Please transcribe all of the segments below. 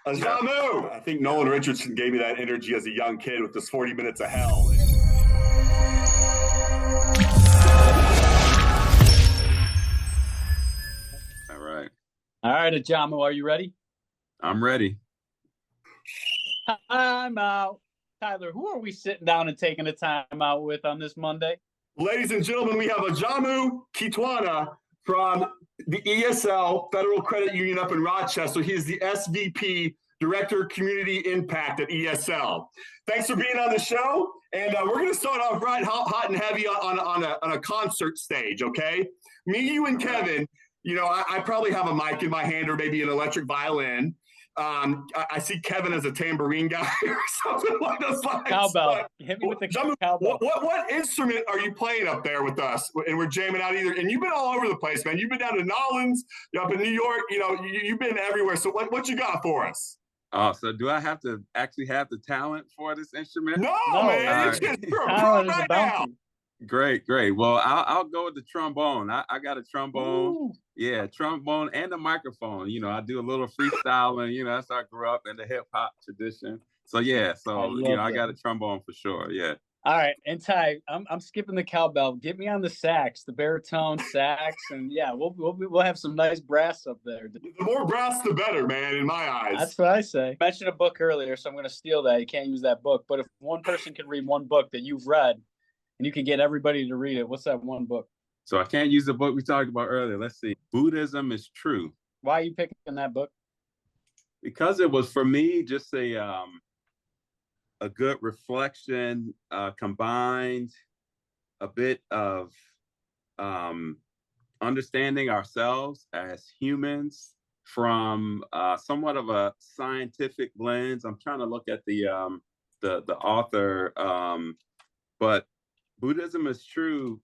Ajamu! I think Nolan Richardson gave me that energy as a young kid with this 40 Minutes of Hell. All right. All right, Ajamu, are you ready? I'm ready. Timeout. Tyler, who are we sitting down and taking a timeout with on this Monday? Ladies and gentlemen, we have Ajamu Kitwana from the ESL Federal Credit Union up in Rochester. He is the SVP, Director of Community Impact at ESL. Thanks for being on the show. And we're going to start off right hot and heavy on a concert stage, okay? Me, you, and Kevin, you know, I probably have a mic in my hand or maybe an electric violin. I see Kevin as a tambourine guy or something like those lines. Cowbell. Hit me with the cowbell. What instrument are you playing up there with us? And we're jamming out either. And you've been all over the place, man. You've been down to Nolans, you're up in New York. You know, you've been everywhere. So what you got for us? Oh, so do I have to actually have the talent for this instrument? No, man. You're a pro right now. Great. Well, I'll go with the trombone. I got a trombone. Ooh. Yeah, trombone and a microphone. You know, I do a little freestyling. You know, that's how I grew up in the hip hop tradition. So yeah, I got a trombone for sure. Yeah. All right, and Ty, I'm skipping the cowbell. Get me on the sax, the baritone sax, and yeah, we'll have some nice brass up there. The more brass, the better, man. In my eyes. That's what I say. I mentioned a book earlier, so I'm going to steal that. You can't use that book, but if one person can read one book that you've read, and you can get everybody to read it, what's that one book? So I can't use the book we talked about earlier. Let's see. Buddhism is True. Why are you picking that book? Because it was, for me, just a good reflection, combined a bit of understanding ourselves as humans from somewhat of a scientific lens. I'm trying to look at the author, but Buddhism is True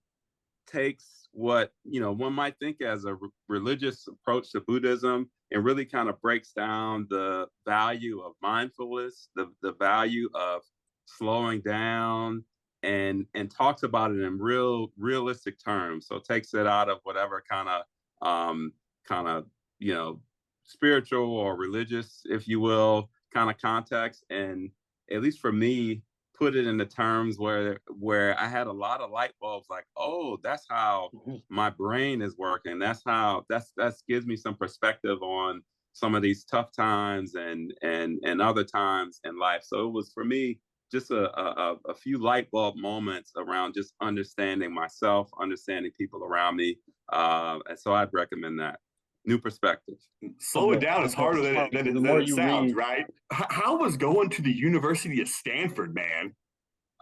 takes what, you know, one might think as a religious approach to Buddhism and really kind of breaks down the value of mindfulness, the value of slowing down, and talks about it in realistic terms. So it takes it out of whatever kind of you know, spiritual or religious, if you will, kind of context, and at least for me, put it in the terms where I had a lot of light bulbs, like, oh, that's how my brain is working. That's gives me some perspective on some of these tough times and other times in life. So it was, for me, just a few light bulb moments around just understanding myself, understanding people around me. And so I'd recommend that. New perspective. Slow it down. It's harder than it sounds, right? How was going to the University of Stanford, man?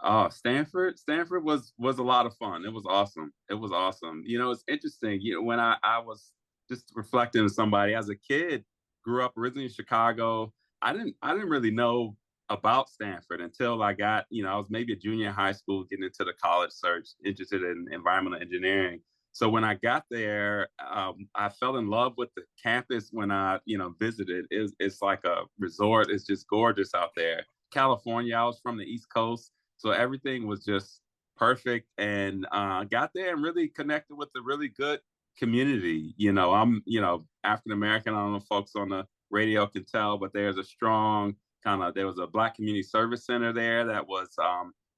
Oh, Stanford was a lot of fun. It was awesome. You know, it's interesting. You know, when I was just reflecting on somebody as a kid, grew up originally in Chicago. I didn't really know about Stanford until I got, you know, I was maybe a junior in high school, getting into the college search, interested in environmental engineering. So when I got there, I fell in love with the campus when I, you know, visited. It's like a resort. It's just gorgeous out there. California, I was from the East Coast, so everything was just perfect. And got there and really connected with a really good community. You know, I'm, you know, African American. I don't know if folks on the radio can tell, but there's a strong there was a Black Community Service Center there that was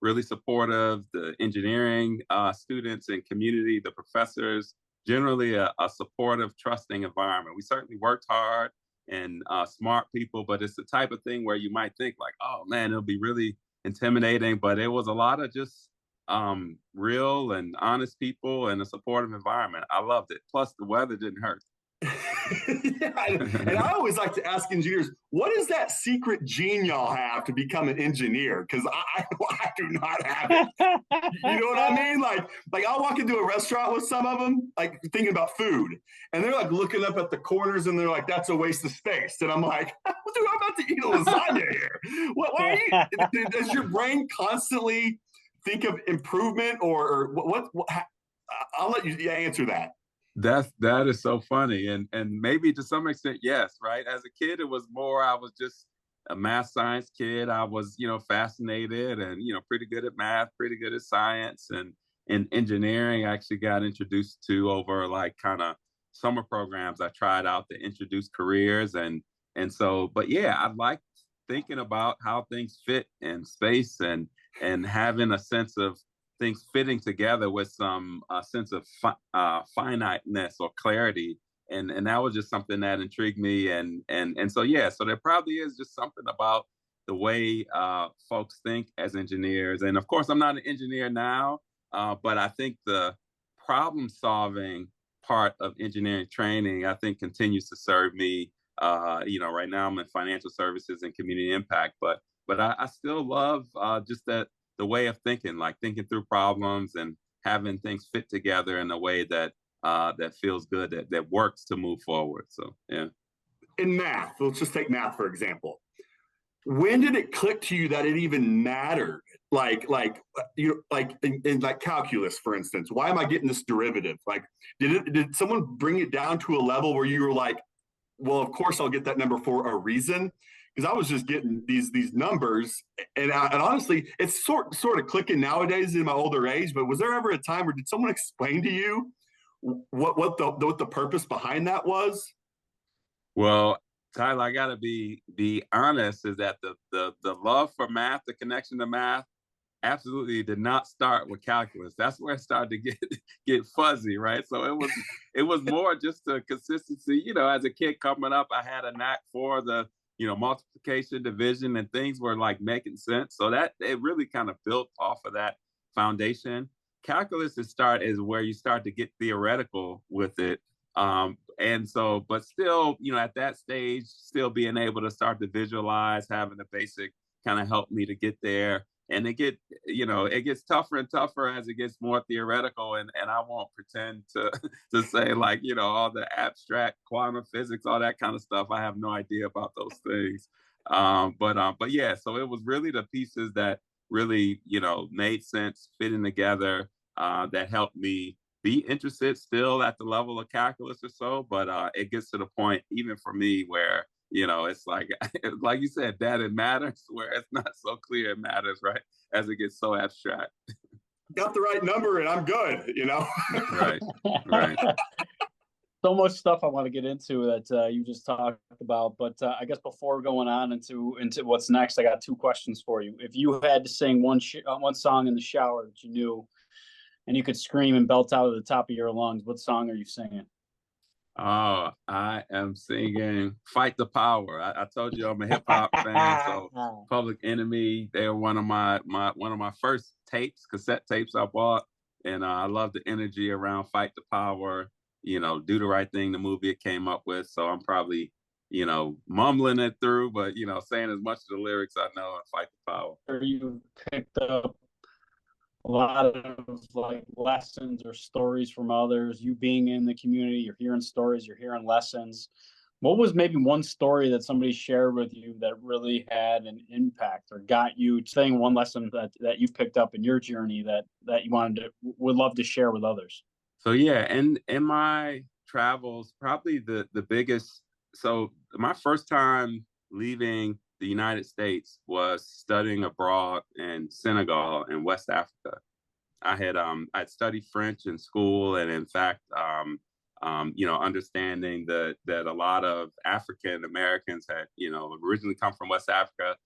really supportive. The engineering students and community, the professors, generally a supportive, trusting environment. We certainly worked hard and smart people, but it's the type of thing where you might think like, oh man, it'll be really intimidating, but it was a lot of just real and honest people and a supportive environment. I loved it. Plus the weather didn't hurt. Yeah, and I always like to ask engineers, what is that secret gene y'all have to become an engineer? Because I do not have it. You know what I mean? Like I'll walk into a restaurant with some of them, like thinking about food, and they're like looking up at the corners, and they're like, "That's a waste of space." And I'm like, "Dude, I'm about to eat a lasagna here. Why are you?" Does your brain constantly think of improvement, or what? I'll let you answer that. That is so funny. And maybe to some extent, yes, right? As a kid, it was more, I was just a math science kid. I was, you know, fascinated and, you know, pretty good at math, pretty good at science, and engineering. I actually got introduced to over like kind of summer programs I tried out to introduce careers. And And so, but yeah, I like thinking about how things fit in space and having a sense of things fitting together with some sense of finiteness or clarity. And that was just something that intrigued me. And so, yeah, so there probably is just something about the way folks think as engineers. And of course, I'm not an engineer now, but I think the problem solving part of engineering training, I think, continues to serve me. Right now I'm in financial services and community impact, but I still love just that the way of thinking, like thinking through problems and having things fit together in a way that that feels good, that works to move forward. So yeah. In math, let's just take math for example. When did it click to you that it even mattered? Like in like calculus, for instance, why am I getting this derivative? Like, did someone bring it down to a level where you were like, well, of course I'll get that number for a reason? Because I was just getting these numbers, and honestly, it's sort of clicking nowadays in my older age. But was there ever a time where did someone explain to you what the purpose behind that was? Well, Tyler, I gotta be honest, is that the love for math, the connection to math, absolutely did not start with calculus. That's where it started to get fuzzy, right? So it was more just a consistency. As a kid coming up, I had a knack for the multiplication, division, and things were like making sense. So that it really kind of built off of that foundation. Calculus is where you start to get theoretical with it. And so, but still, at that stage, still being able to start to visualize, having the basic kind of helped me to get there. And it gets tougher and tougher as it gets more theoretical. And I won't pretend to say like, all the abstract quantum physics, all that kind of stuff. I have no idea about those things. But yeah, so it was really the pieces that really, made sense fitting together that helped me be interested still at the level of calculus or so. But it gets to the point, even for me, where it's like you said, that it matters, where it's not so clear it matters, right? As it gets so abstract. Got the right number and I'm good, Right. So much stuff I want to get into that you just talked about, but I guess before going on into what's next, I got two questions for you. If you had to sing one song in the shower that you knew, and you could scream and belt out of the top of your lungs, what song are you singing? Oh, I am singing "Fight the Power." I told you I'm a hip hop fan, so Public Enemy. They were one of my first cassette tapes I bought, and I love the energy around "Fight the Power." Do the Right Thing, the movie it came up with. So I'm probably mumbling it through, but saying as much of the lyrics I know. "Fight the Power." You picked up a lot of like lessons or stories from others, you being in the community, you're hearing stories, you're hearing lessons. What was maybe one story that somebody shared with you that really had an impact or got you saying one lesson that you picked up in your journey that you would love to share with others? So yeah, and in my travels, probably the biggest, so my first time leaving the United States was studying abroad in Senegal in West Africa. I'd studied French in school, and in fact, understanding that a lot of African Americans had originally come from West Africa.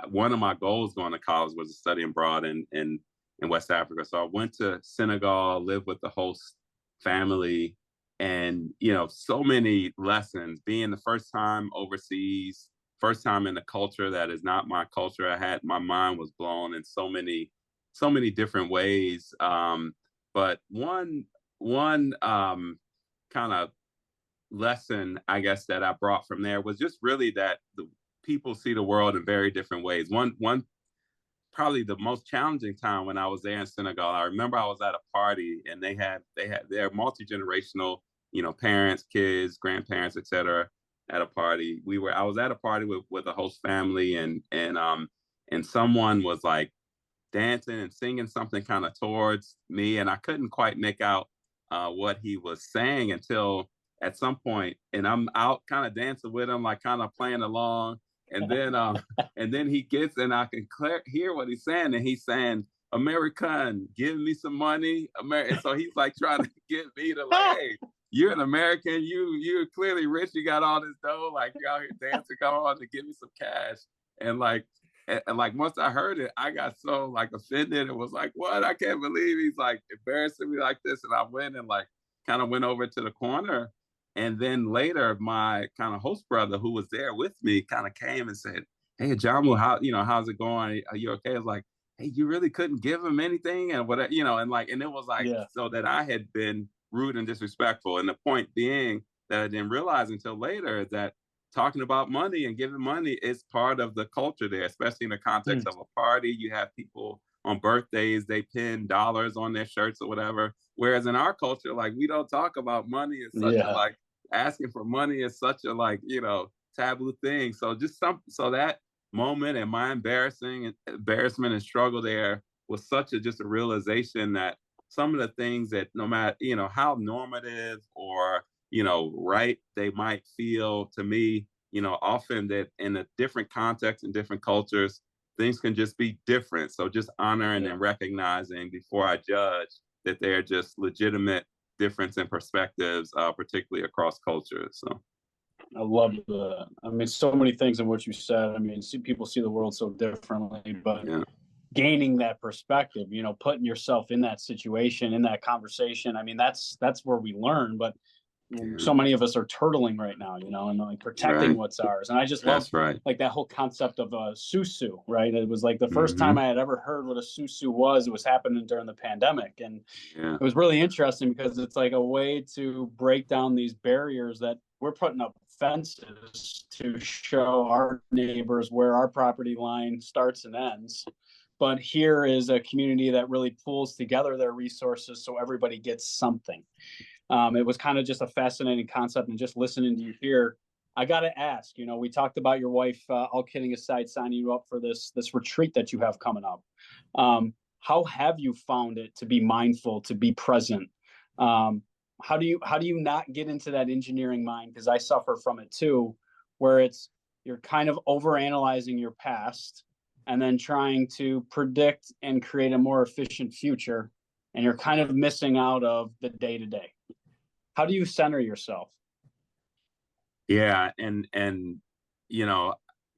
One of my goals going to college was to study abroad in West Africa. So I went to Senegal, lived with the host family, and so many lessons. Being the first time overseas, first time in a culture that is not my culture, my mind was blown in so many different ways. But one kind of lesson, I guess, that I brought from there was just really that the people see the world in very different ways. One probably the most challenging time when I was there in Senegal, I remember I was at a party and they're multi-generational, parents, kids, grandparents, etc. at a party. I was at a party with a host family, and someone was like dancing and singing something kind of towards me, and I couldn't quite make out what he was saying until at some point, and I'm out kind of dancing with him, like kind of playing along, and then he gets, and I can hear what he's saying, and he's saying, "American, give me some money." And so he's like trying to get me to like, hey, you're an American, you're clearly rich, you got all this dough, like you're out here dancing, come on to give me some cash. And like once I heard it, I got so like offended and was like, what? I can't believe he's like embarrassing me like this. And I went and like kind of went over to the corner. And then later, my kind of host brother who was there with me kind of came and said, hey, Ajamu, how's it going? Are you okay? I was like, hey, you really couldn't give him anything? And whatever, and it was like, so that I had been rude and disrespectful. And the point being that I didn't realize until later that talking about money and giving money is part of the culture there, especially in the context of a party. You have people on birthdays, they pin dollars on their shirts or whatever. Whereas in our culture, like we don't talk about money. It's such a like asking for money is such a like, taboo thing. So so that moment and my embarrassment and struggle there was just a realization that some of the things that no matter, how normative or, right they might feel to me, often that in a different context and different cultures, things can just be different. So just honoring and recognizing before I judge that they're just legitimate difference in perspectives, particularly across cultures. So I love that. I mean, so many things in what you said. I mean, people see the world so differently, but gaining that perspective, putting yourself in that situation, in that conversation. I mean, that's where we learn, but so many of us are turtling right now, and like protecting what's ours. And I just love like that whole concept of a susu, right? It was like the first time I had ever heard what a susu was. It was happening during the pandemic. And it was really interesting because it's like a way to break down these barriers that we're putting up fences to show our neighbors where our property line starts and ends. But here is a community that really pulls together their resources so everybody gets something. It was kind of just a fascinating concept, and just listening to you here, I got to ask, we talked about your wife, all kidding aside, signing you up for this retreat that you have coming up. How have you found it to be mindful, to be present? How do you not get into that engineering mind? Because I suffer from it too, where you're kind of overanalyzing your past and then trying to predict and create a more efficient future, and you're kind of missing out of the day-to-day. How do you center yourself? Yeah, and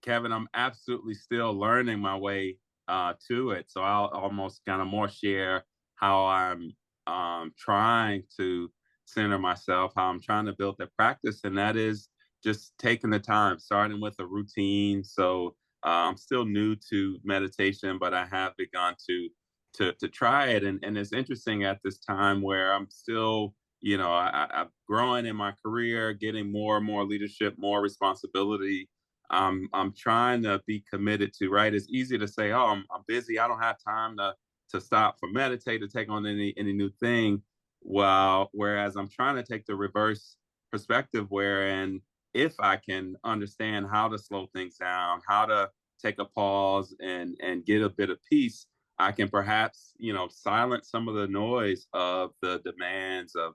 Kevin, I'm absolutely still learning my way to it. So I'll almost kind of more share how I'm trying to center myself, how I'm trying to build that practice, and that is just taking the time, starting with a routine. So I'm still new to meditation, but I have begun to try it, and it's interesting at this time where I'm still, I'm growing in my career, getting more and more leadership, more responsibility. I'm trying to be committed to, right? It's easy to say, oh, I'm busy, I don't have time to stop for meditate, to take on any new thing. Well, whereas I'm trying to take the reverse perspective, wherein if I can understand how to slow things down, how to take a pause and get a bit of peace, I can perhaps, silence some of the noise of the demands of,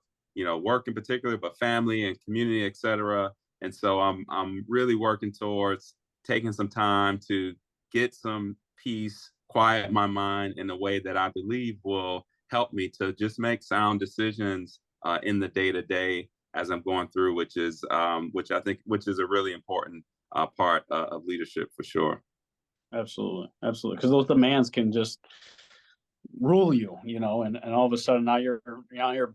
work in particular, but family and community, et cetera. And so I'm really working towards taking some time to get some peace, quiet my mind in a way that I believe will help me to just make sound decisions in the day-to-day as I'm going through, which is a really important part of leadership for sure. Absolutely. Because those demands can just rule you, and all of a sudden now you're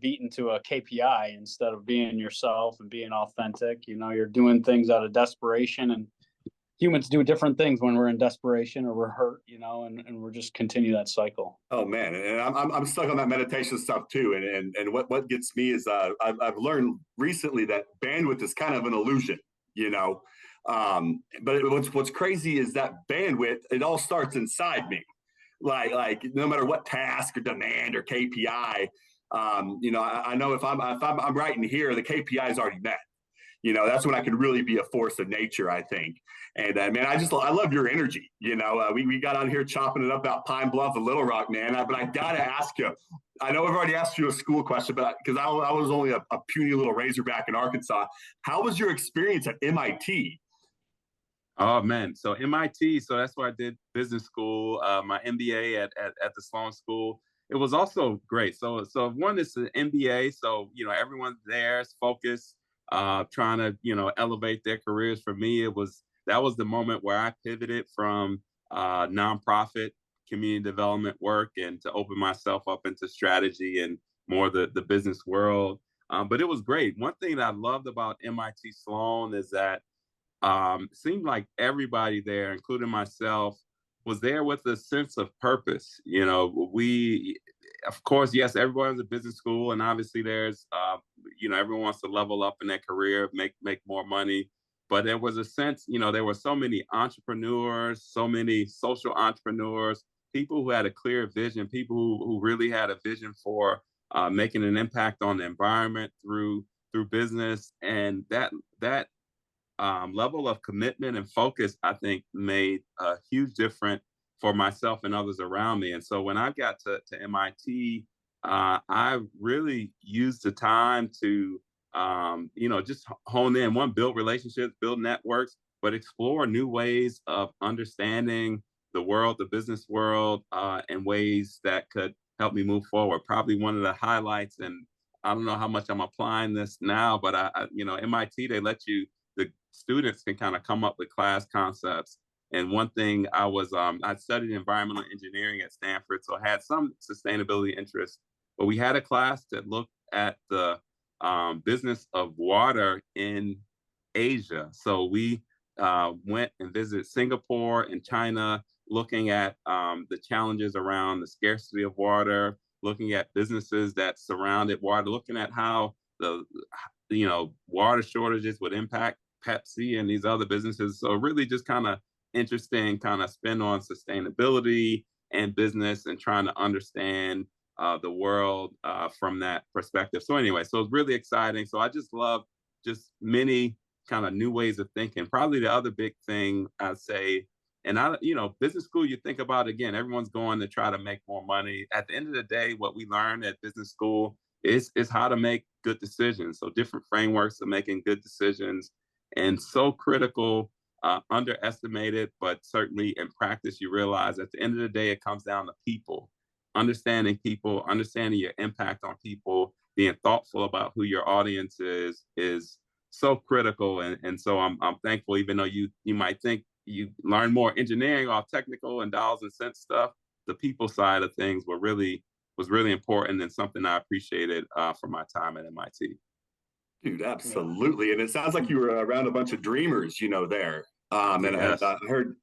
beaten to a KPI instead of being yourself and being authentic. You're doing things out of desperation, and humans do different things when we're in desperation or we're hurt, and we're just continue that cycle. Oh man, and I'm stuck on that meditation stuff too. And what gets me is I've learned recently that bandwidth is kind of an illusion, But what's crazy is that bandwidth, it all starts inside me. Like no matter what task or demand or KPI, I know if I'm right in here, the KPI is already met. That's when I can really be a force of nature, I think. And man, I love your energy. We got on here chopping it up about Pine Bluff and Little Rock, man. But I gotta ask you. I know I've already asked you a school question, but because I was only a puny little Razorback in Arkansas, how was your experience at MIT? Oh man, so MIT, so that's where I did business school, my MBA at the Sloan School. it was also great. So one is the MBA. So, everyone's there is focused, trying to, elevate their careers. For me, that was the moment where I pivoted from nonprofit community development work and to open myself up into strategy and more the business world. But it was great. One thing that I loved about MIT Sloan is that it seemed like everybody there, including myself, was there with a sense of purpose. Of course, yes, everyone's a business school, and obviously there's, everyone wants to level up in their career, make more money. But there was a sense, there were so many entrepreneurs, so many social entrepreneurs, people who had a clear vision, people who really had a vision for making an impact on the environment through business, and that level of commitment and focus, I think, made a huge difference for myself and others around me. And so when I got to MIT, I really used the time to, just hone in, build relationships, build networks, but explore new ways of understanding the world, the business world, and ways that could help me move forward. Probably one of the highlights, and I don't know how much I'm applying this now, but MIT, the students can kind of come up with class concepts. And one thing I studied environmental engineering at Stanford, so I had some sustainability interests, but we had a class that looked at the business of water in Asia. So we went and visited Singapore and China, looking at the challenges around the scarcity of water, looking at businesses that surrounded water, looking at how the water shortages would impact Pepsi and these other businesses. So really just kind of interesting kind of spin on sustainability and business and trying to understand the world from that perspective. So anyway, so it's really exciting. So I just love just many kind of new ways of thinking. Probably the other big thing I'd say, and business school, you think about, again, everyone's going to try to make more money. At the end of the day, what we learn at business school is how to make good decisions. So different frameworks of making good decisions, and so critical, underestimated, but certainly in practice, you realize at the end of the day, it comes down to people, understanding your impact on people, being thoughtful about who your audience is so critical. And so I'm thankful, even though you might think you learn more engineering off technical and dollars and cents stuff, the people side of things was really important and something I appreciated from my time at MIT. Dude, absolutely. And it sounds like you were around a bunch of dreamers, there. And Yes. I heard,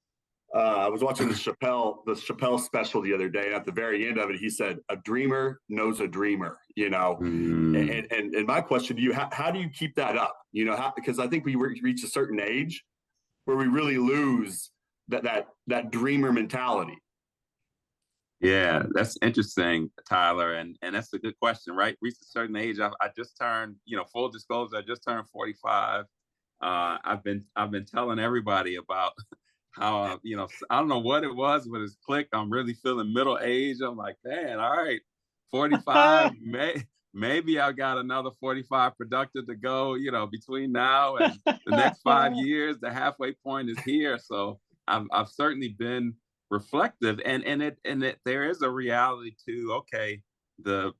I was watching the Chappelle special the other day, and at the very end of it, he said, "A dreamer knows a dreamer," Mm. And my question to you, how do you keep that up? Because I think we reach a certain age where we really lose that dreamer mentality. Yeah, that's interesting, Tyler, and that's a good question, right? Reached a certain age. I just turned, full disclosure, I just turned 45. I've been telling everybody about how I don't know what it was, but it's clicked. I'm really feeling middle age. I'm like, man, all right, 45. Maybe I got another 45 productive to go. Between now and the next 5 years, the halfway point is here. So I've certainly been reflective, and there is a reality to, okay, the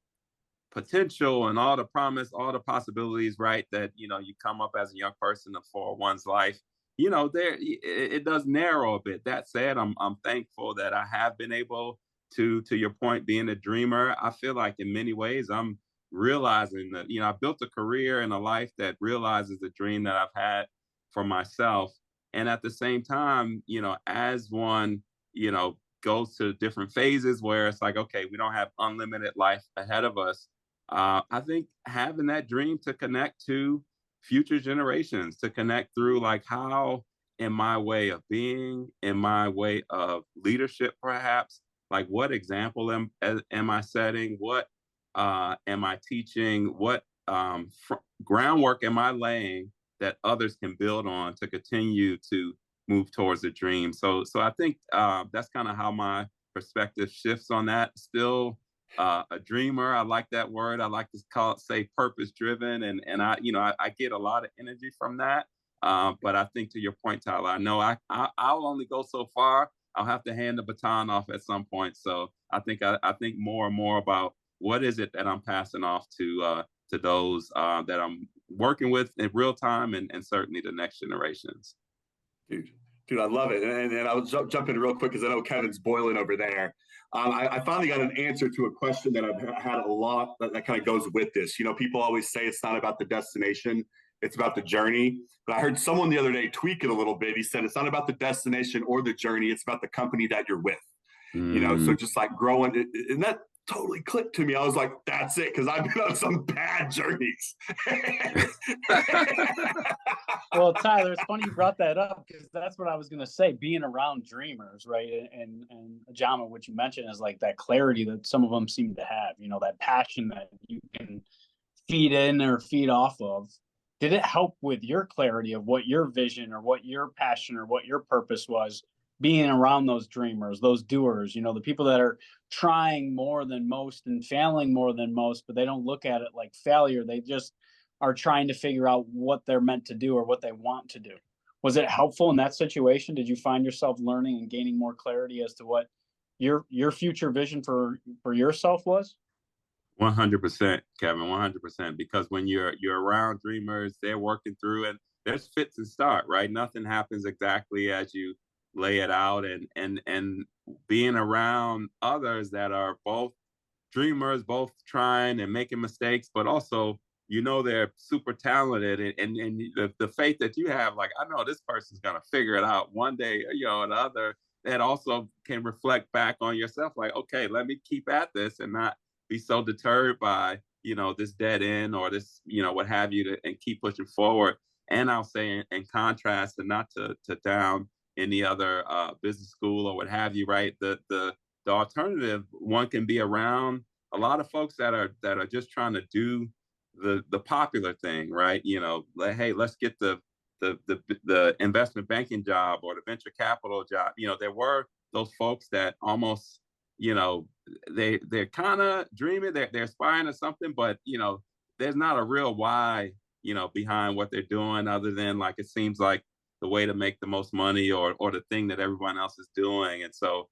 potential and all the promise, all the possibilities, right, that you come up as a young person for one's life, it does narrow a bit. That said, I'm thankful that I have been able to your point, being a dreamer. I feel like in many ways I'm realizing that I built a career and a life that realizes the dream that I've had for myself. And at the same time, as one goes to different phases where it's like, okay, we don't have unlimited life ahead of us. I think having that dream to connect to future generations, to connect through, like, how in my way of being, in my way of leadership, perhaps, like, what example am I setting? What am I teaching? What groundwork am I laying that others can build on to continue to move towards a dream? So I think that's kind of how my perspective shifts on that. Still a dreamer. I like that word. I like to say purpose driven, and I get a lot of energy from that. But I think, to your point, Tyler, I know I'll only go so far I'll have to hand the baton off at some point. So I think more and more about what is it that I'm passing off to those that I'm working with in real time, and certainly the next generations. Dude, I love it. And I'll jump in real quick because I know Kevin's boiling over there. I finally got an answer to a question that I've had a lot that kind of goes with this. You know, people always say it's not about the destination, it's about the journey. But I heard someone the other day tweak it a little bit. He said it's not about the destination or the journey, it's about the company that you're with. You know, so just like growing, and that totally clicked to me. I was like, that's it, because I've been on some bad journeys. Well, Tyler, it's funny you brought that up, because that's what I was going to say. Being around dreamers, right? And Ajamu, what you mentioned is like that clarity that some of them seem to have, you know, that passion that you can feed in or feed off of. Did it help with your clarity of what your vision or what your passion or what your purpose was, being around those dreamers, those doers, you know, the people that are trying more than most and failing more than most, but they don't look at it like failure. They just are trying to figure out what they're meant to do or what they want to do. Was it helpful in that situation? Did you find yourself learning and gaining more clarity as to what your future vision for yourself was? 100%, Kevin, 100%. Because when you're around dreamers, they're working through, and there's fits and start, right? Nothing happens exactly as you lay it out, and being around others that are both dreamers, both trying and making mistakes, but also, you know, they're super talented, and the faith that you have, like, I know this person's gonna figure it out one day, you know, another, that also can reflect back on yourself, like, okay, let me keep at this and not be so deterred by, you know, this dead end or this, you know, what have you, and keep pushing forward. And I'll say in contrast, and not to down any other business school or what have you, right? The alternative, one can be around a lot of folks that are just trying to do the popular thing, right? You know, like, hey, let's get the investment banking job or the venture capital job. You know, there were those folks that almost, you know, they're kind of dreaming, they're aspiring to something, but, you know, there's not a real why, you know, behind what they're doing, other than, like, it seems like the way to make the most money, or the thing that everyone else is doing. And so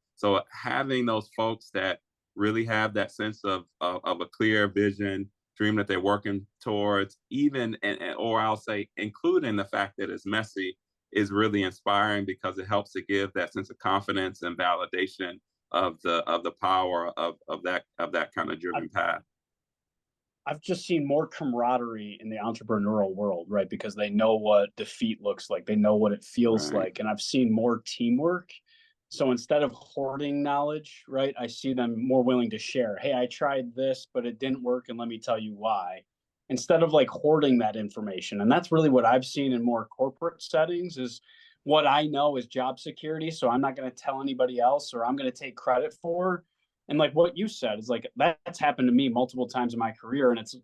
having those folks that really have that sense of a clear vision, dream that they're working towards, even, or I'll say including the fact that it's messy, is really inspiring, because it helps to give that sense of confidence and validation of the power of that kind of driven path. I've just seen more camaraderie in the entrepreneurial world, right? Because they know what defeat looks like, they know what it feels like, and I've seen more teamwork. So instead of hoarding knowledge, right, I see them more willing to share. Hey, I tried this, but it didn't work, and let me tell you why. Instead of like hoarding that information. And that's really what I've seen in more corporate settings, is what I know is job security. So I'm not going to tell anybody else, or I'm going to take credit for. And like what you said is like, that's happened to me multiple times in my career. And it's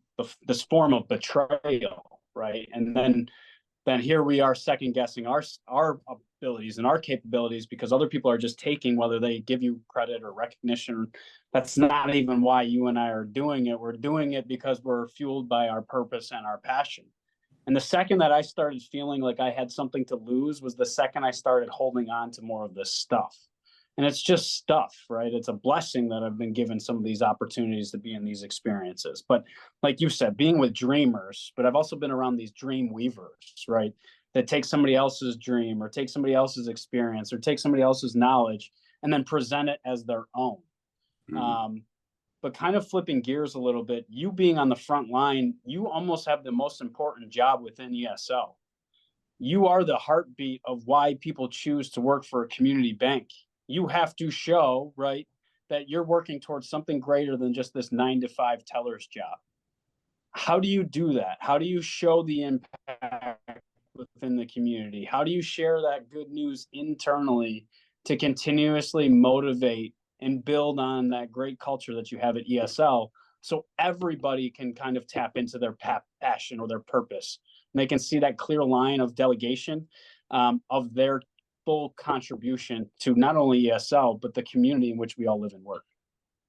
this form of betrayal, right? And then here we are second guessing our abilities and our capabilities, because other people are just taking, whether they give you credit or recognition. That's not even why you and I are doing it. We're doing it because we're fueled by our purpose and our passion. And the second that I started feeling like I had something to lose was the second I started holding on to more of this stuff. And it's just stuff, right? It's a blessing that I've been given some of these opportunities to be in these experiences. But like you said, being with dreamers, but I've also been around these dream weavers, right? That take somebody else's dream, or take somebody else's experience, or take somebody else's knowledge, and then present it as their own. But kind of flipping gears a little bit, you being on the front line, you almost have the most important job within ESL. You are the heartbeat of why people choose to work for a community bank. You have to show, right, that you're working towards something greater than just this 9-to-5 teller's job. How do you do that? How do you show the impact within the community? How do you share that good news internally to continuously motivate and build on that great culture that you have at ESL, so everybody can kind of tap into their passion or their purpose, and they can see that clear line of delegation of their full contribution to not only ESL, but the community in which we all live and work?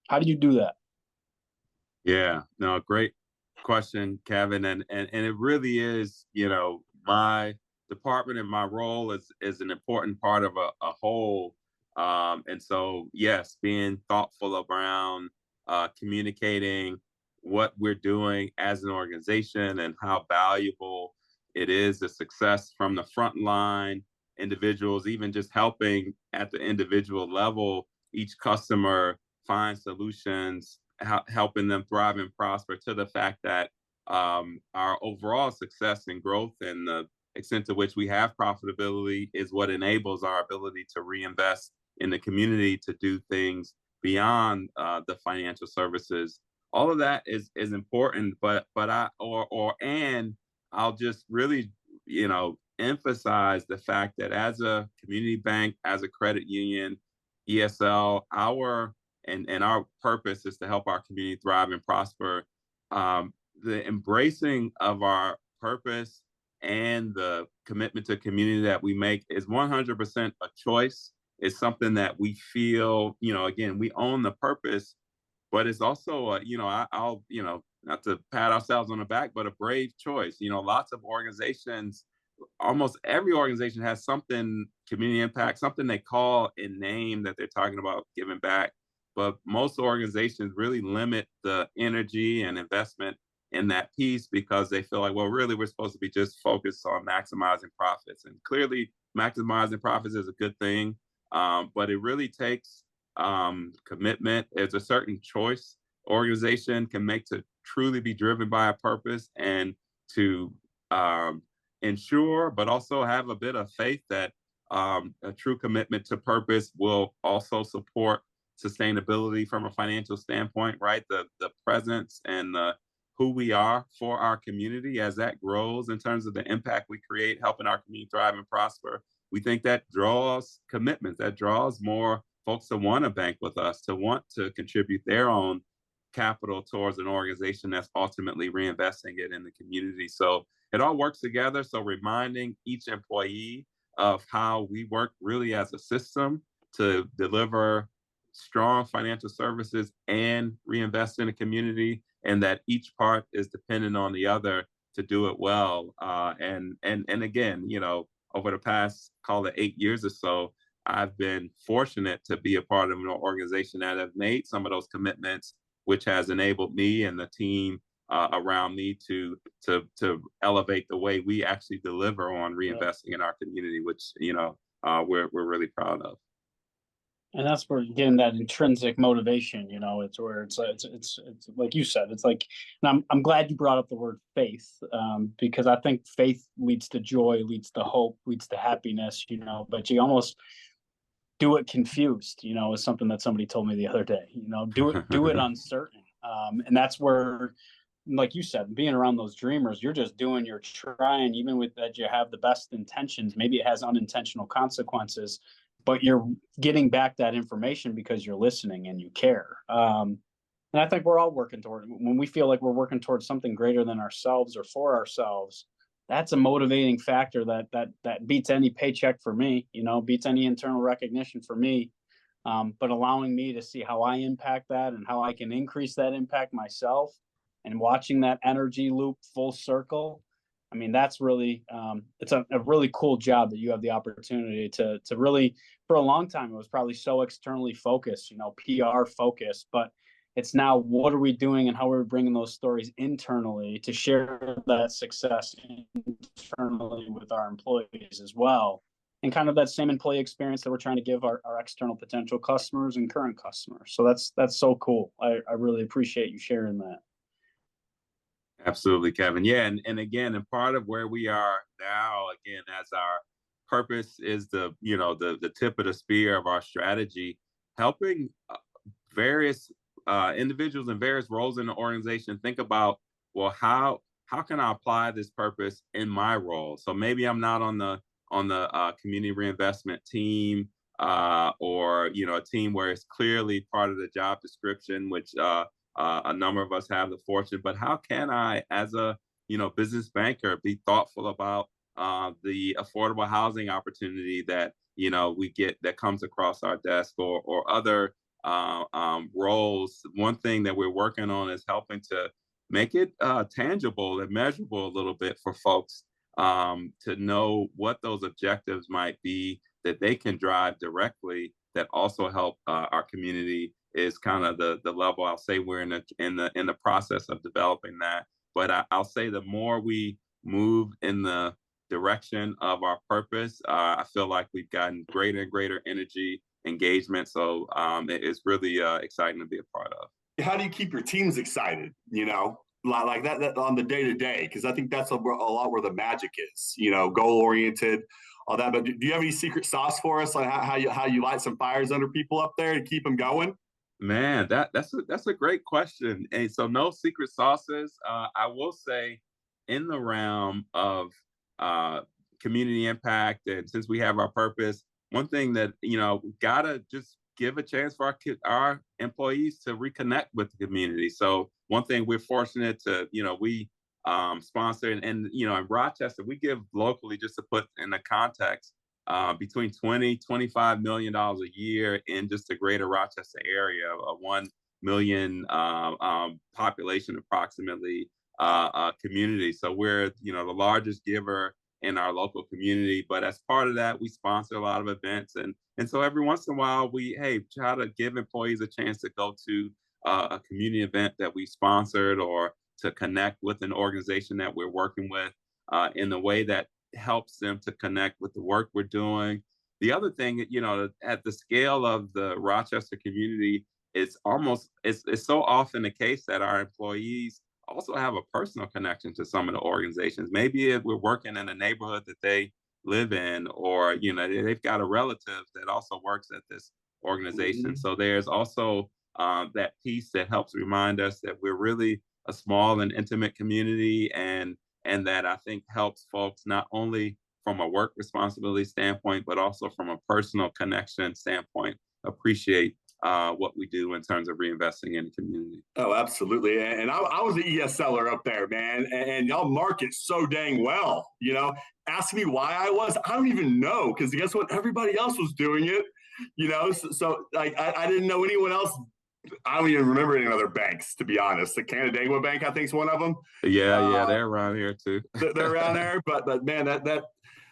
How do you do that? Yeah, no, great question, Kevin. And it really is, you know, my department and my role is an important part of a whole. And so, yes, being thoughtful around communicating what we're doing as an organization and how valuable it is, the success from the front line individuals, even just helping at the individual level, each customer find solutions, helping them thrive and prosper, to the fact that our overall success and growth and the extent to which we have profitability is what enables our ability to reinvest in the community, to do things beyond the financial services. All of that is important, but I'll just really, emphasize the fact that as a community bank, as a credit union, ESL, our purpose is to help our community thrive and prosper. The embracing of our purpose and the commitment to community that we make is 100% a choice. It's something that we feel, again, we own the purpose, but it's also, I'll, not to pat ourselves on the back, but a brave choice. Lots of organizations, almost every organization has something, community impact, something they call in name that they're talking about giving back. But most organizations really limit the energy and investment in that piece because they feel like, well, really, we're supposed to be just focused on maximizing profits. And clearly, maximizing profits is a good thing, but it really takes commitment. There's a certain choice organization can make to truly be driven by a purpose and to ensure, but also have a bit of faith that a true commitment to purpose will also support sustainability from a financial standpoint, right? The presence and the who we are for our community, as that grows in terms of the impact we create, helping our community thrive and prosper. We think that draws commitments, that draws more folks to want to bank with us, to want to contribute their own capital towards an organization that's ultimately reinvesting it in the community. So it all works together. So reminding each employee of how we work really as a system to deliver strong financial services and reinvest in the community, and that each part is dependent on the other to do it well. And again, over the past, call it 8 years or so, I've been fortunate to be a part of an organization that have made some of those commitments, which has enabled me and the team around me to elevate the way we actually deliver on reinvesting in our community, which we're really proud of. And that's where getting that intrinsic motivation, it's where it's like you said, it's like, and I'm glad you brought up the word faith, because I think faith leads to joy, leads to hope, leads to happiness, but you almost do it confused, is something that somebody told me the other day, do it uncertain. And that's where, like you said, being around those dreamers, you're just doing, you're trying, even with that you have the best intentions, maybe it has unintentional consequences, but you're getting back that information because you're listening and you care. And I think we're all working toward it. When we feel like we're working towards something greater than ourselves or for ourselves, that's a motivating factor that beats any paycheck for me, beats any internal recognition for me. But allowing me to see how I impact that and how I can increase that impact myself, and watching that energy loop full circle. I mean, that's really, it's a really cool job that you have the opportunity to really, for a long time, it was probably so externally focused, PR focused, but it's now, what are we doing and how are we bringing those stories internally to share that success internally with our employees as well. And kind of that same employee experience that we're trying to give our external potential customers and current customers. So that's so cool. I really appreciate you sharing that. Absolutely, Kevin. Yeah, and again, and part of where we are now, again, as our purpose is the tip of the spear of our strategy, helping various individuals in various roles in the organization think about, well, how can I apply this purpose in my role? So maybe I'm not on the community reinvestment team, or a team where it's clearly part of the job description, which a number of us have the fortune. But how can I, as a business banker, be thoughtful about the affordable housing opportunity that we get that comes across our desk, or other roles? One thing that we're working on is helping to make it tangible and measurable a little bit for folks, to know what those objectives might be that they can drive directly that also help our community is kind of the level. I'll say we're in the process of developing that. But I'll say the more we move in the direction of our purpose, I feel like we've gotten greater and greater energy, engagement. So it's really exciting to be a part of. How do you keep your teams excited, like that on the day-to-day? Because I think that's a lot where the magic is, goal-oriented, all that. But do you have any secret sauce for us, like how you light some fires under people up there to keep them going? Man, that's a great question. And so no secret sauces. I will say in the realm of community impact, and since we have our purpose, one thing that, gotta just give a chance for our employees to reconnect with the community. So one thing we're fortunate to, we sponsor and in Rochester, we give locally, just to put in the context, between $20-25 million a year in just the greater Rochester area, a 1 million population approximately community. So we're the largest giver in our local community. But as part of that, we sponsor a lot of events, and so every once in a while we try to give employees a chance to go to a community event that we sponsored, or to connect with an organization that we're working with in a way that helps them to connect with the work we're doing. The other thing, at the scale of the Rochester community, it's so often the case that our employees also have a personal connection to some of the organizations. Maybe if we're working in a neighborhood that they live in, or they've got a relative that also works at this organization. Mm-hmm. So there's also that piece that helps remind us that we're really a small and intimate community, and that I think helps folks not only from a work responsibility standpoint, but also from a personal connection standpoint, appreciate what we do in terms of reinvesting in the community. Oh, absolutely. And I was an ESLer up there, man, and y'all market so dang well. Ask me why I don't even know, because guess what? Everybody else was doing it, so like I didn't know anyone else. I don't even remember any other banks, to be honest. The Canandaigua Bank, I think, is one of them. Yeah, they're around here too. They're around there, but man,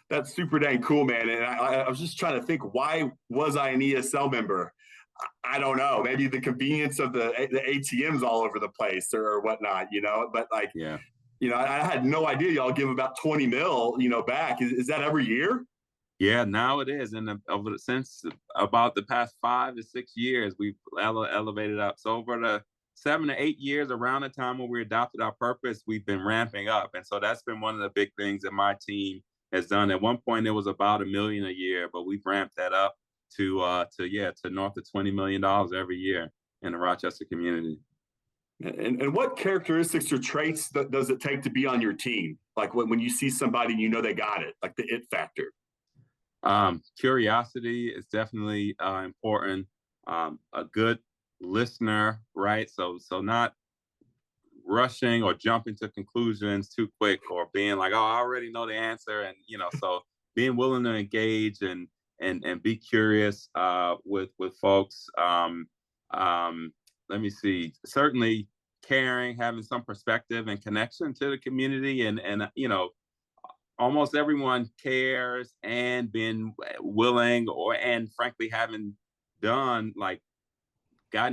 that's super dang cool, man. And I was just trying to think, why was I an ESL member? I don't know. Maybe the convenience of the ATMs all over the place or whatnot, But like, yeah, I had no idea y'all give about 20 mil, back. Is that every year? Yeah, now it is. And since about the past 5 to 6 years, we've elevated up. So over the 7 to 8 years, around the time when we adopted our purpose, we've been ramping up. And so that's been one of the big things that my team has done. At one point, it was about $1 million a year, but we've ramped that up to north of $20 million every year in the Rochester community. And what characteristics or traits does it take to be on your team? Like when you see somebody, they got it, like the it factor. Curiosity is definitely important. A good listener, right? So not rushing or jumping to conclusions too quick, or being like, oh, I already know the answer. And, so being willing to engage and be curious with folks. Let me see. Certainly caring, having some perspective and connection to the community, and almost everyone cares, and been willing and frankly having gotten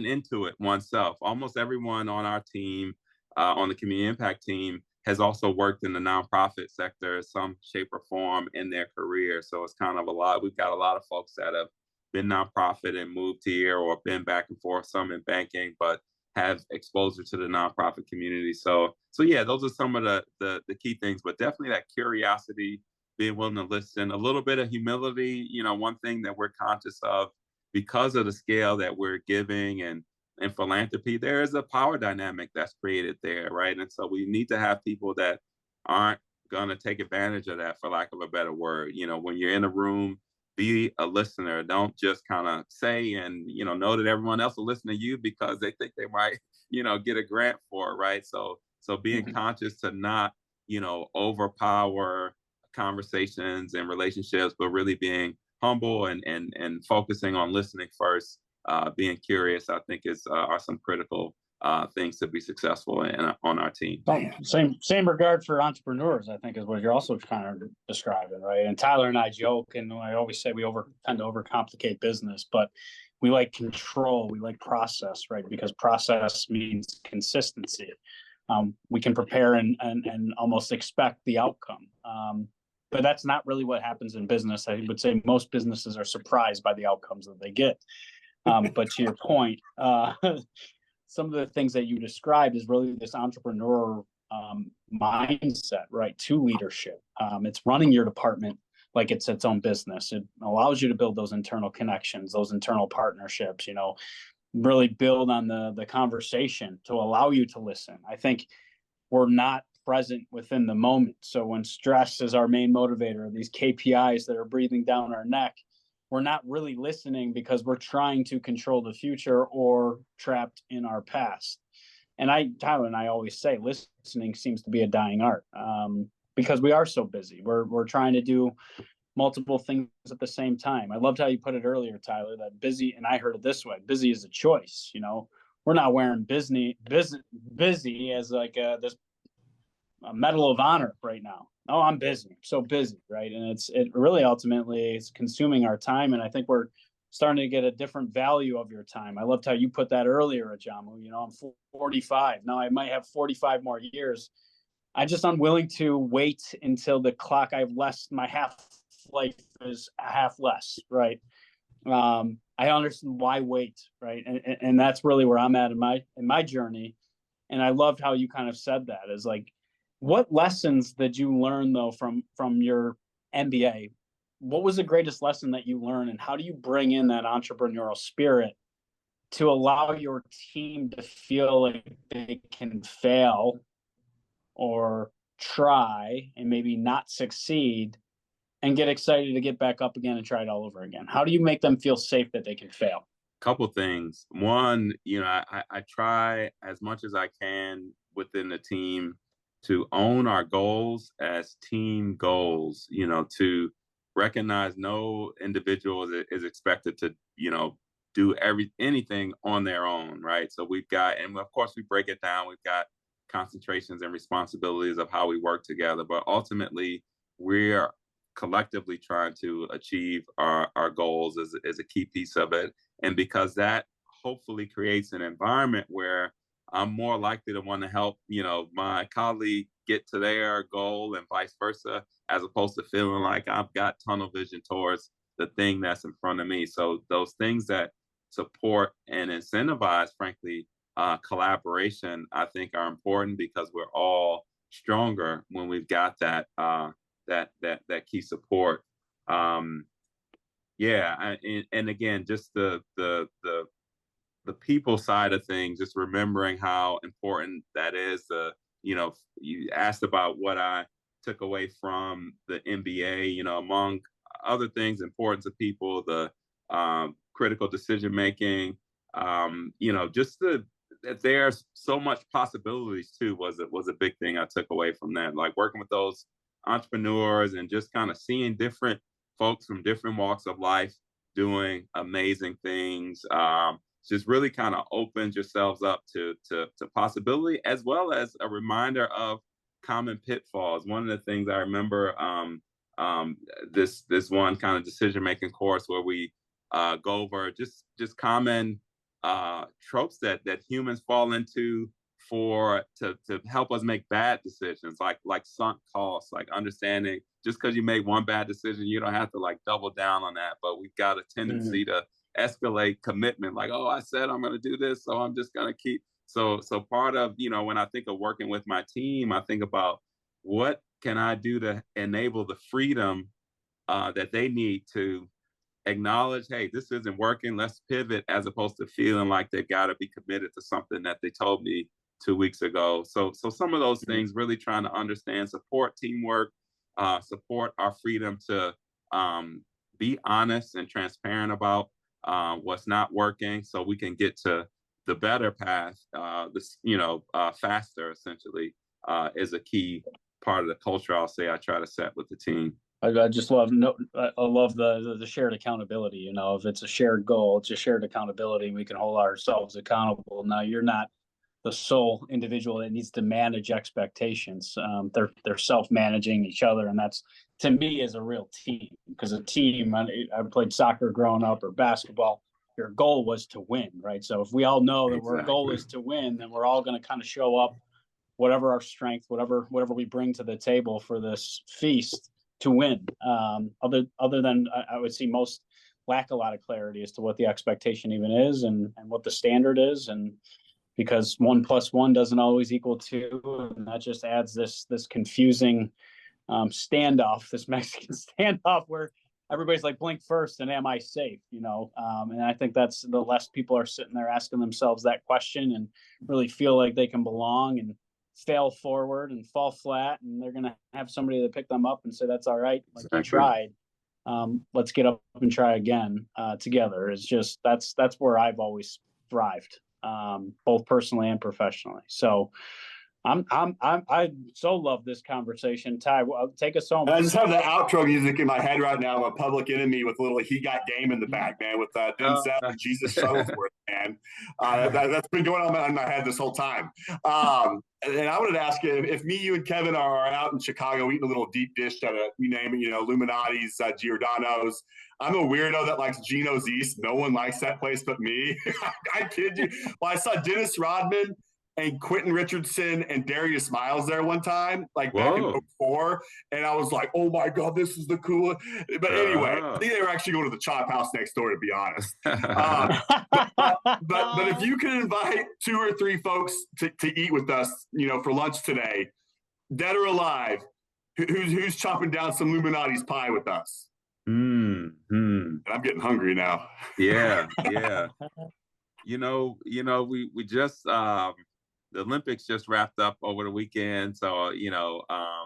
into it oneself. Almost everyone on our team, on the community impact team, has also worked in the nonprofit sector, some shape or form in their career. So it's kind of a lot. We've got a lot of folks that have been nonprofit and moved here, or been back and forth, some in banking, but have exposure to the nonprofit community. So yeah, those are some of the key things, but definitely that curiosity, being willing to listen, a little bit of humility. One thing that we're conscious of, because of the scale that we're giving and philanthropy, there is a power dynamic that's created there, right? And so we need to have people that aren't going to take advantage of that, for lack of a better word. When you're in a room, be a listener. Don't just kind of say and, know that everyone else will listen to you because they think they might, get a grant for it, right? So being mm-hmm. conscious to not, overpower conversations and relationships, but really being humble and focusing on listening first, being curious, I think are some critical things to be successful on our team. Same regard for entrepreneurs, I think, is what you're also kind of describing, right? And Tyler and I joke, and I always say we tend to overcomplicate business, but we like control, we like process, right? Because process means consistency. We can prepare and almost expect the outcome. But that's not really what happens in business. I would say most businesses are surprised by the outcomes that they get. But to your point, some of the things that you described is really this entrepreneur mindset, right, to leadership. It's running your department like it's its own business. It allows you to build those internal connections, those internal partnerships, really build on the conversation to allow you to listen. I think we're not present within the moment. So when stress is our main motivator, these KPIs that are breathing down our neck, we're not really listening because we're trying to control the future or trapped in our past. And Tyler and I always say, listening seems to be a dying art because we are so busy. We're trying to do multiple things at the same time. I loved how you put it earlier, Tyler, that busy, and I heard it this way, busy is a choice. We're not wearing busy as like this a medal of honor right now. Oh, I'm busy. I'm so busy, right? And it really ultimately is consuming our time. And I think we're starting to get a different value of your time. I loved how you put that earlier, Ajamu. I'm 45. Now I might have 45 more years. I'm just unwilling to wait until the clock I've less, my half life is a half less, right? I understand why wait, right? And that's really where I'm at in my journey. And I loved how you kind of said that is like, what lessons did you learn though from your MBA? What was the greatest lesson that you learned, and how do you bring in that entrepreneurial spirit to allow your team to feel like they can fail or try and maybe not succeed and get excited to get back up again and try it all over again? How do you make them feel safe that they can fail? Couple things. One, I try as much as I can within the team to own our goals as team goals, to recognize no individual is expected to, do anything on their own, right? So we've got, and of course we break it down, we've got concentrations and responsibilities of how we work together, but ultimately we're collectively trying to achieve our goals is a key piece of it. And because that hopefully creates an environment where I'm more likely to want to help, my colleague get to their goal and vice versa, as opposed to feeling like I've got tunnel vision towards the thing that's in front of me. So those things that support and incentivize, frankly, collaboration, I think are important because we're all stronger when we've got that key support. And again, just the people side of things, just remembering how important that is. You asked about what I took away from the MBA, among other things, importance of people, the critical decision making, just that there's so much possibilities too was a big thing I took away from that. Like working with those entrepreneurs and just kind of seeing different folks from different walks of life doing amazing things. Just really kind of opens yourselves up to possibility, as well as a reminder of common pitfalls. One of the things I remember this one kind of decision-making course where we go over just common tropes that humans fall into to help us make bad decisions, like sunk costs, like understanding just because you make one bad decision, you don't have to like double down on that. But we've got a tendency to escalate commitment, like, oh, I said I'm going to do this, so I'm just going to keep. So part of, when I think of working with my team, I think about what can I do to enable the freedom that they need to acknowledge, hey, this isn't working, let's pivot, as opposed to feeling like they got to be committed to something that they told me 2 weeks ago. So some of those things, really trying to understand, support teamwork, support our freedom to be honest and transparent about what's not working, so we can get to the better path, faster, essentially, is a key part of the culture I'll say I try to set with the team. I just love the shared accountability. If it's a shared goal, it's a shared accountability. We can hold ourselves accountable. Now, you're not the sole individual that needs to manage expectations. They're self-managing each other, and that's, to me, is a real team. Because a team, I played soccer growing up or basketball. Your goal was to win, right? So if we all know that our goal is to win, then we're all going to kind of show up, whatever our strength, whatever we bring to the table for this feast, to win. Other than I would see most lack a lot of clarity as to what the expectation even is and what the standard is, and because 1 + 1 doesn't always equal 2, and that just adds this confusing standoff, this Mexican standoff where everybody's like, blink first and am I safe, and I think that's the less people are sitting there asking themselves that question and really feel like they can belong and fail forward and fall flat, and they're going to have somebody to pick them up and say, that's all right, like you tried, let's get up and try again together. It's just that's where I've always thrived, both personally and professionally. So I so love this conversation. Ty, take us home. I just have the outro music in my head right now of Public Enemy with a little "He Got Game" in the back, man, with Denzel and Jesus Shuttlesworth, man. That's been going on in my head this whole time. And I wanted to ask you, if me, you, and Kevin are out in Chicago eating a little deep dish at you name it, Illuminati's, Giordano's. I'm a weirdo that likes Gino's East. No one likes that place but me. I kid you. Well, I saw Dennis Rodman and Quentin Richardson and Darius Miles there one time, like back in 2004. And I was like, oh my God, this is the coolest. But anyway, I think they were actually going to the Chop House next door, to be honest. But if you could invite 2 or 3 folks to eat with us, for lunch today, dead or alive, who's chopping down some Illuminati's pie with us? And I'm getting hungry now. Yeah. We just the Olympics just wrapped up over the weekend, so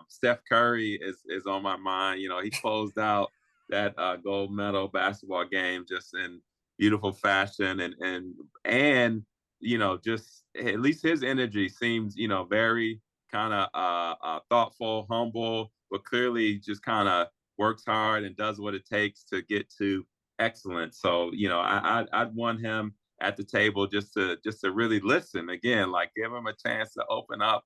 Steph Curry is on my mind. He closed out that gold medal basketball game just in beautiful fashion, and just at least his energy seems very kind of thoughtful, humble, but clearly just kind of works hard and does what it takes to get to excellence. So I'd want him at the table just to really listen again, like give him a chance to open up,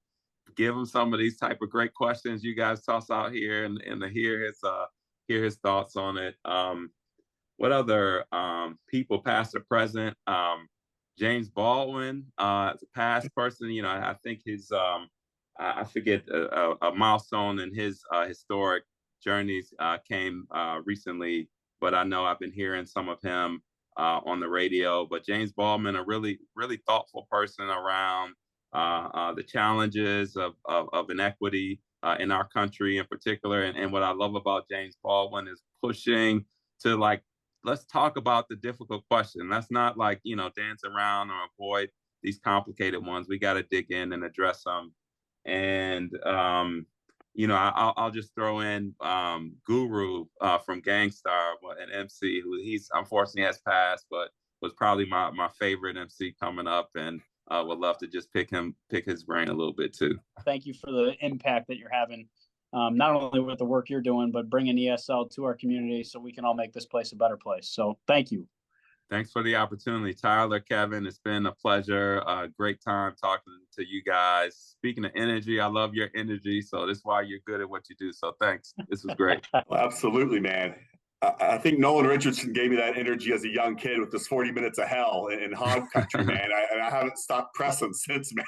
give him some of these type of great questions you guys toss out here, and to hear his thoughts on it. What other people, past or present? James Baldwin, as a past person, I think his I forget a milestone in his historic journeys came recently, but I know I've been hearing some of him on the radio. But James Baldwin, a really, really thoughtful person around the challenges of inequity in our country in particular. And what I love about James Baldwin is pushing to let's talk about the difficult question. Let's not dance around or avoid these complicated ones. We got to dig in and address them. And I'll just throw in Guru from Gangstar, an MC who he's unfortunately has passed, but was probably my favorite MC coming up, and would love to just pick his brain a little bit too. Thank you for the impact that you're having, not only with the work you're doing, but bringing ESL to our community so we can all make this place a better place. So thank you. Thanks for the opportunity, Tyler, Kevin. It's been a pleasure. Great time talking to you guys. Speaking of energy, I love your energy. So that's why you're good at what you do. So thanks. This was great. Well, absolutely, man. I think Nolan Richardson gave me that energy as a young kid with this 40 Minutes of Hell in Hog Country, man. And I haven't stopped pressing since, man.